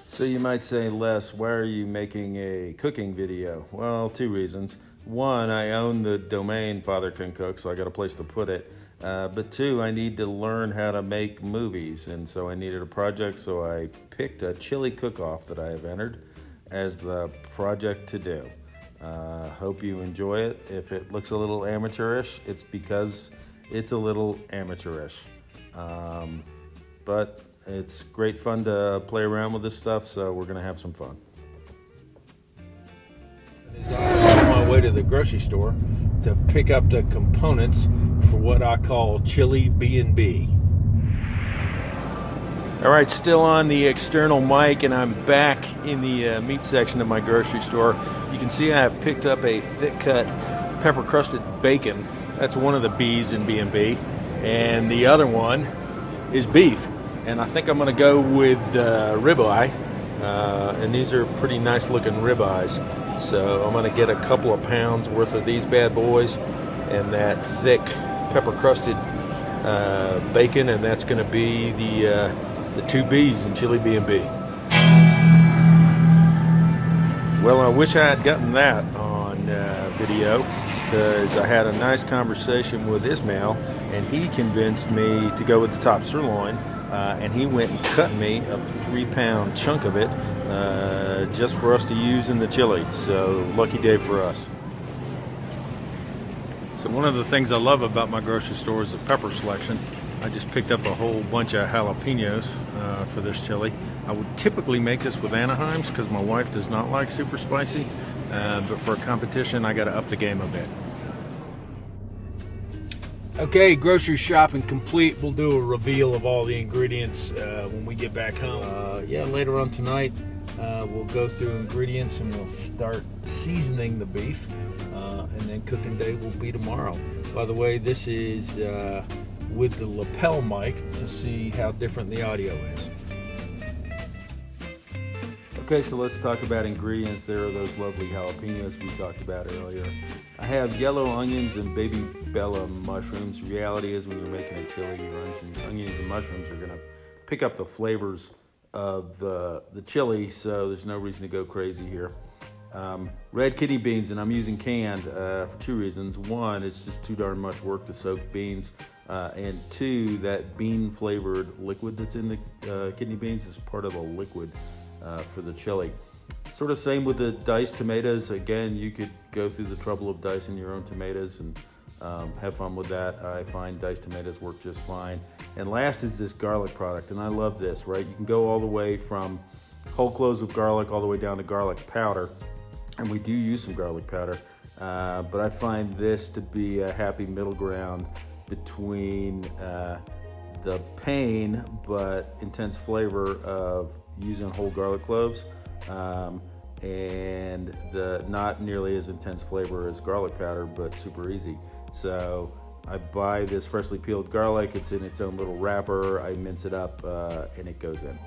So you might say, Les, why are you making a cooking video? Well, two reasons. One, I own the domain Father Can Cook, so I got a place to put it. But two, I need to learn how to make movies, and so I needed a project, so I picked a chili cook-off that I have entered as the project to do. Hope you enjoy it. If it looks a little amateurish, it's because it's a little amateurish. But it's great fun to play around with this stuff, so we're gonna have some fun. I'm on my way to the grocery store to pick up the components for what I call chili B&B. All right, still on the external mic, and I'm back in the meat section of my grocery store. You can see I have picked up a thick-cut pepper-crusted bacon. That's one of the B's in B&B, and the other one is beef. And I think I'm going to go with ribeye, and these are pretty nice-looking ribeyes. So I'm going to get a couple of pounds worth of these bad boys, and that thick pepper-crusted bacon, and that's going to be the two B's in chili B&B. Well, I wish I had gotten that on video, because I had a nice conversation with Ismail, and he convinced me to go with the top sirloin, and he went and cut me a 3-pound chunk of it just for us to use in the chili. So lucky day for us. So one of the things I love about my grocery store is the pepper selection. I just picked up a whole bunch of jalapenos for this chili. I would typically make this with Anaheims because my wife does not like super spicy, but for a competition I got to up the game a bit. Okay, grocery shopping complete. We'll do a reveal of all the ingredients when we get back home. Later on tonight we'll go through ingredients and we'll start seasoning the beef, and then cooking day will be tomorrow. By the way, this is with the lapel mic to see how different the audio is. Okay, so let's talk about ingredients. There are those lovely jalapenos we talked about earlier. I have yellow onions and baby bella mushrooms. The reality is when you're making a chili, your onions and mushrooms are gonna pick up the flavors of the chili, so there's no reason to go crazy here. Red kidney beans, and I'm using canned for two reasons. One, it's just too darn much work to soak beans. And two, that bean flavored liquid that's in the kidney beans is part of the liquid for the chili. Sort of same with the diced tomatoes. Again, you could go through the trouble of dicing your own tomatoes and have fun with that. I find diced tomatoes work just fine. And last is this garlic product, and I love this, right? You can go all the way from whole cloves of garlic all the way down to garlic powder, and we do use some garlic powder, but I find this to be a happy middle ground between the pain but intense flavor of using whole garlic cloves and the not nearly as intense flavor as garlic powder, but super easy. So I buy this freshly peeled garlic. It's in its own little wrapper. I mince it up and it goes in.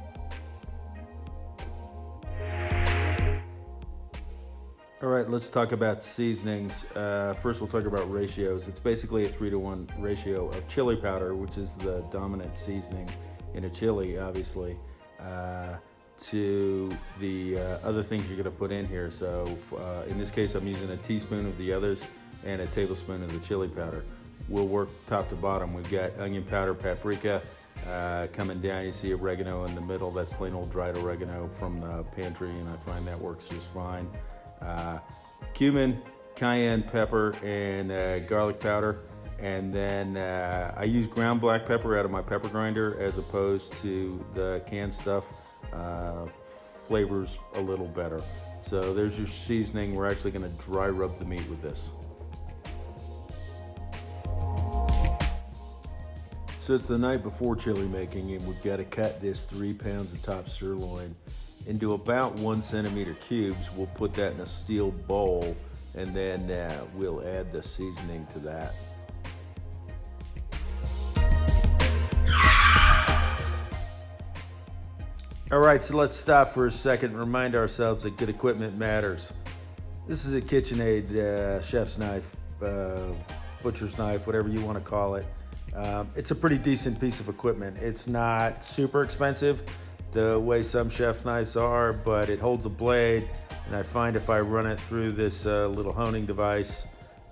All right, let's talk about seasonings. First, we'll talk about ratios. It's basically a 3-to-1 ratio of chili powder, which is the dominant seasoning in a chili, obviously, to the other things you're gonna put in here. So in this case, I'm using a teaspoon of the others and a tablespoon of the chili powder. We'll work top to bottom. We've got onion powder, paprika, coming down. You see oregano in the middle. That's plain old dried oregano from the pantry, and I find that works just fine. Cumin, cayenne pepper, and garlic powder. And then I use ground black pepper out of my pepper grinder as opposed to the canned stuff. Flavors a little better. So there's your seasoning. We're actually going to dry rub the meat with this. So it's the night before chili making, and we've got to cut this 3 pounds of top sirloin into about 1 centimeter cubes. We'll put that in a steel bowl, and then we'll add the seasoning to that. All right, so let's stop for a second and remind ourselves that good equipment matters. This is a KitchenAid chef's knife, butcher's knife, whatever you want to call it. It's a pretty decent piece of equipment. It's not super expensive the way some chef knives are, but it holds a blade, and I find if I run it through this little honing device,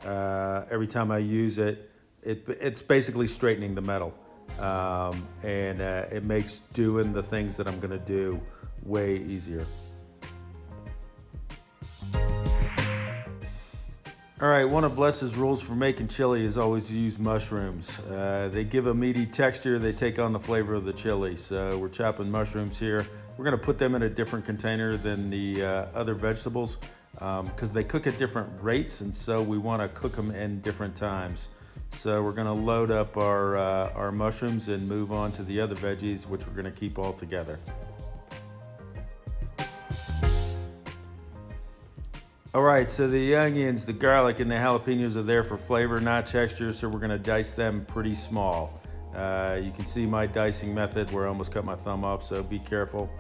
every time I use it, it's basically straightening the metal, and it makes doing the things that I'm gonna do way easier. All right, one of Les's rules for making chili is always to use mushrooms. They give a meaty texture, they take on the flavor of the chili. So we're chopping mushrooms here. We're gonna put them in a different container than the other vegetables because they cook at different rates, and so we wanna cook them in different times. So we're gonna load up our mushrooms and move on to the other veggies, which we're gonna keep all together. All right, so the onions, the garlic, and the jalapenos are there for flavor, not texture, so we're gonna dice them pretty small. You can see my dicing method where I almost cut my thumb off, so be careful.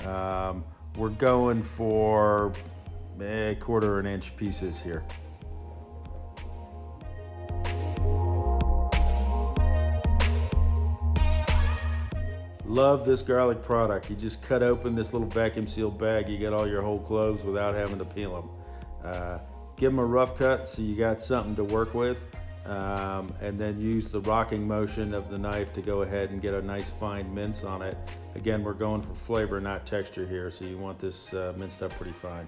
We're going for a 1/4 inch pieces here. Love this garlic product. You just cut open this little vacuum sealed bag, you get all your whole cloves without having to peel them. Give them a rough cut so you got something to work with, and then use the rocking motion of the knife to go ahead and get a nice fine mince on it. Again, we're going for flavor, not texture here, so you want this minced up pretty fine.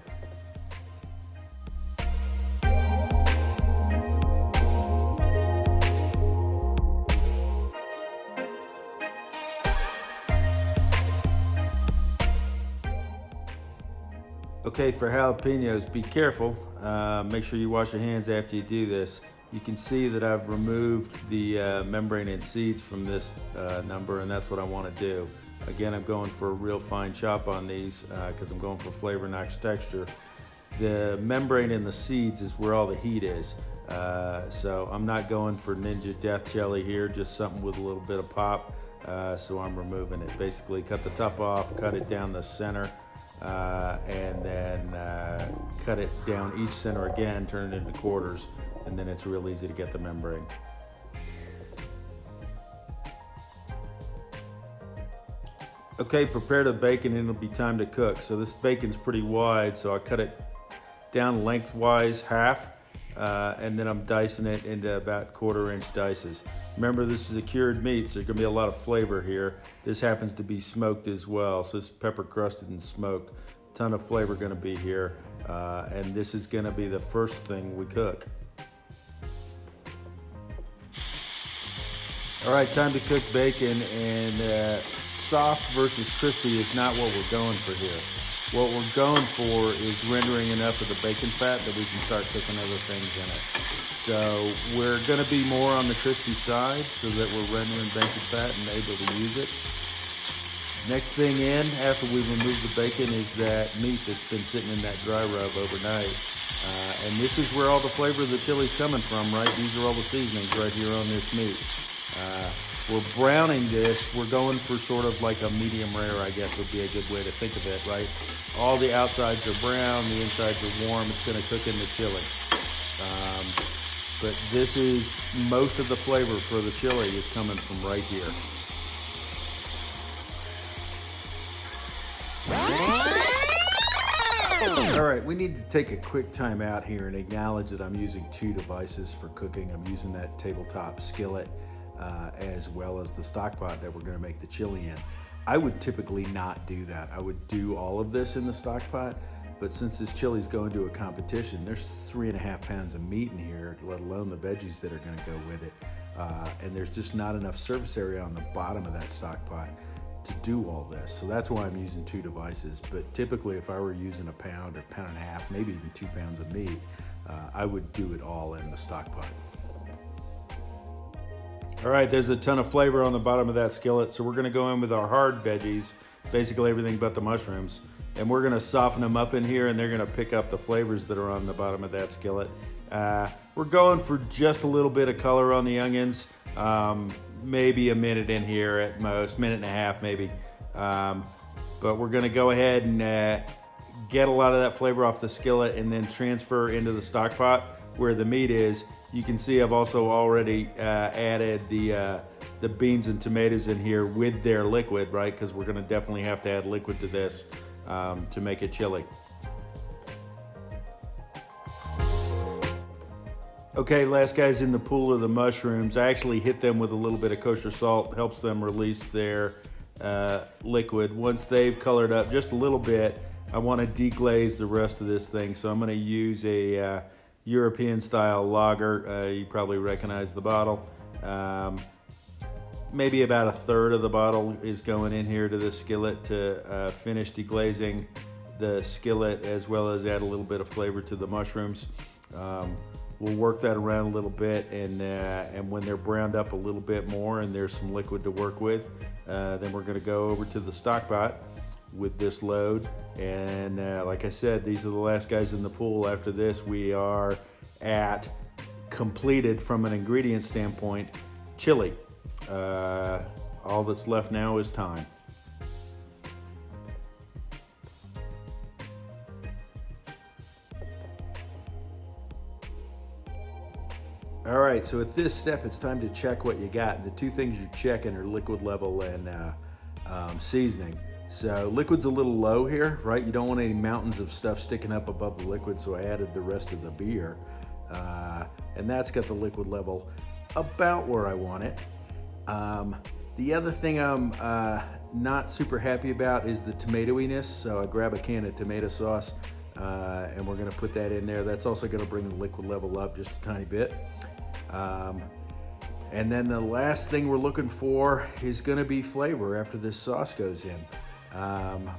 Okay, for jalapenos, be careful. Make sure you wash your hands after you do this. You can see that I've removed the membrane and seeds from this number, and that's what I want to do. Again, I'm going for a real fine chop on these because I'm going for flavor, not texture. The membrane and the seeds is where all the heat is. So I'm not going for Ninja Death Jelly here, just something with a little bit of pop. So I'm removing it. Basically, cut the top off, cut it down the center, and then cut it down each center again, turn it into quarters, and then it's real easy to get the membrane. Okay, prepare the bacon and it'll be time to cook. So this bacon's pretty wide, so I cut it down lengthwise half, and then I'm dicing it into about 1/4 inch dices. Remember, this is a cured meat, so there's gonna be a lot of flavor here. This happens to be smoked as well, so it's pepper crusted and smoked. Ton of flavor gonna be here, and this is gonna be the first thing we cook. All right, time to cook bacon, and soft versus crispy is not what we're going for here. What we're going for is rendering enough of the bacon fat that we can start cooking other things in it. So we're gonna be more on the crispy side so that we're rendering bacon fat and able to use it. Next thing in, after we remove the bacon, is that meat that's been sitting in that dry rub overnight. And this is where all the flavor of the chili's coming from, right? These are all the seasonings right here on this meat. We're browning this. We're going for sort of like a medium rare, I guess would be a good way to think of it, right? All the outsides are brown, the insides are warm. It's gonna cook in the chili. But this is, most of the flavor for the chili is coming from right here. All right, we need to take a quick time out here and acknowledge that I'm using 2 devices for cooking. I'm using that tabletop skillet as well as the stock pot that we're gonna make the chili in. I would typically not do that. I would do all of this in the stock pot, but since this chili's going to a competition, there's 3.5 pounds of meat in here, let alone the veggies that are gonna go with it. And there's just not enough surface area on the bottom of that stock pot to do all this. So that's why I'm using 2 devices. But typically if I were using a pound or pound and a half, maybe even 2 pounds of meat, I would do it all in the stock pot. All right, there's a ton of flavor on the bottom of that skillet, so we're gonna go in with our hard veggies, basically everything but the mushrooms, and we're gonna soften them up in here, and they're gonna pick up the flavors that are on the bottom of that skillet. We're going for just a little bit of color on the onions, maybe a minute in here at most, minute and a half maybe. But we're gonna go ahead and get a lot of that flavor off the skillet and then transfer into the stock pot where the meat is. You can see I've also already added the beans and tomatoes in here with their liquid, right? Because we're going to definitely have to add liquid to this to make it chili. Okay, last guys in the pool are the mushrooms. I actually hit them with a little bit of kosher salt, helps them release their liquid. Once they've colored up just a little bit, I want to deglaze the rest of this thing. So I'm going to use a European style lager. You probably recognize the bottle. Maybe about a third of the bottle is going in here to the skillet to finish deglazing the skillet, as well as add a little bit of flavor to the mushrooms. We'll work that around a little bit, and when they're browned up a little bit more and there's some liquid to work with, then we're going to go over to the stock pot with this load. And like I said, these are the last guys in the pool. After this, we are at completed from an ingredient standpoint chili. All that's left now is time. All right, so at this step, it's time to check what you got. And the two things you're checking are liquid level and seasoning. So liquid's a little low here, right? You don't want any mountains of stuff sticking up above the liquid, so I added the rest of the beer. And that's got the liquid level about where I want it. The other thing I'm not super happy about is the tomatoiness. So I grab a can of tomato sauce and we're gonna put that in there. That's also gonna bring the liquid level up just a tiny bit. And then the last thing we're looking for is gonna be flavor after this sauce goes in.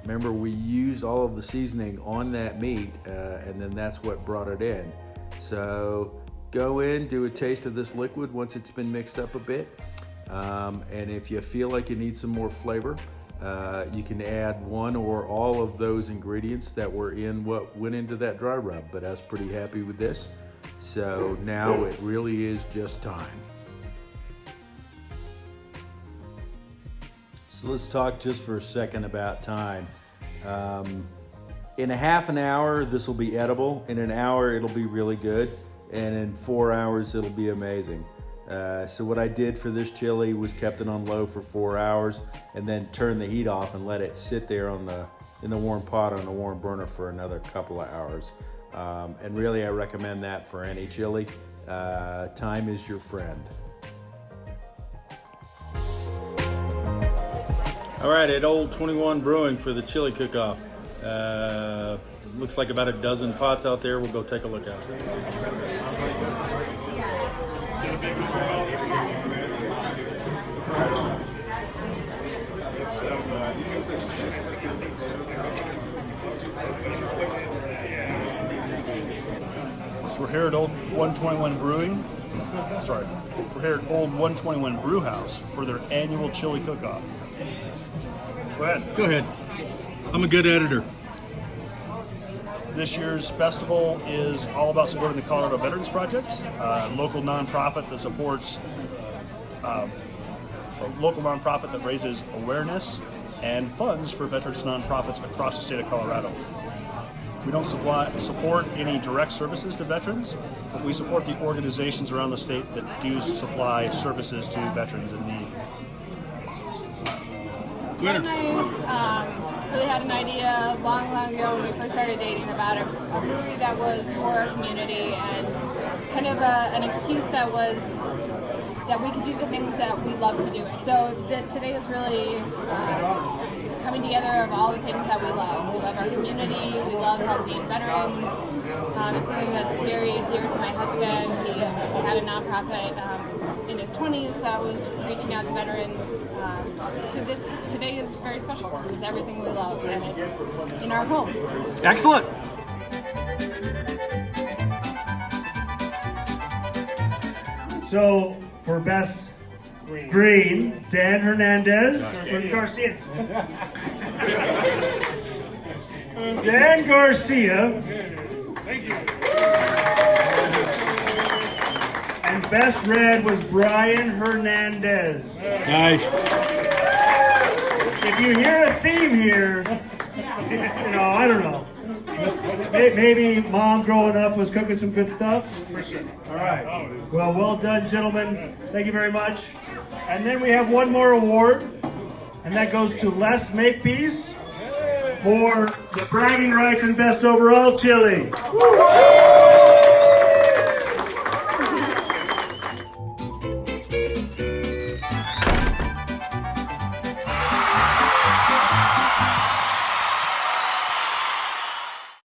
Remember, we used all of the seasoning on that meat, and then that's what brought it in. So go in, do a taste of this liquid once it's been mixed up a bit. And if you feel like you need some more flavor, you can add one or all of those ingredients that were in what went into that dry rub. But I was pretty happy with this. So now it really is just time. So let's talk just for a second about time. In a half an hour, this will be edible. In an hour, it'll be really good. And in 4 hours, it'll be amazing. So what I did for this chili was kept it on low for 4 hours and then turned the heat off and let it sit there in the warm pot on the warm burner for another couple of hours. And really, I recommend that for any chili. Time is your friend. All right, at Old 21 Brewing for the chili cook-off. Looks like about a dozen pots out there. We'll go take a look at it. So we're here at Old 121 Brewing. We're here at Old 121 Brew House for their annual chili cook-off. Go ahead. I'm a good editor. This year's festival is all about supporting the Colorado Veterans Project, a local nonprofit that supports a local nonprofit that raises awareness and funds for veterans nonprofits across the state of Colorado. We don't support any direct services to veterans, but we support the organizations around the state that do supply services to veterans in need. Jen and I really had an idea long ago when we first started dating about a brewery that was for our community and kind of an excuse that we could do the things that we love to do. So today is really coming together of all the things that we love. We love our community, we love helping veterans. It's something that's very dear to my husband. He had a nonprofit in his 20s that was reaching out to veterans. So today is very special. It's everything we love, and it's in our home. Excellent. So for best green, Dan Hernandez. Garcia. Dan Garcia. Thank you. And best red was Brian Hernandez. Nice. If you hear a theme here, I don't know. Maybe mom growing up was cooking some good stuff. All right. Well done, gentlemen. Thank you very much. And then we have one more award, and that goes to Les Makepeace for the bragging rights and best overall chili.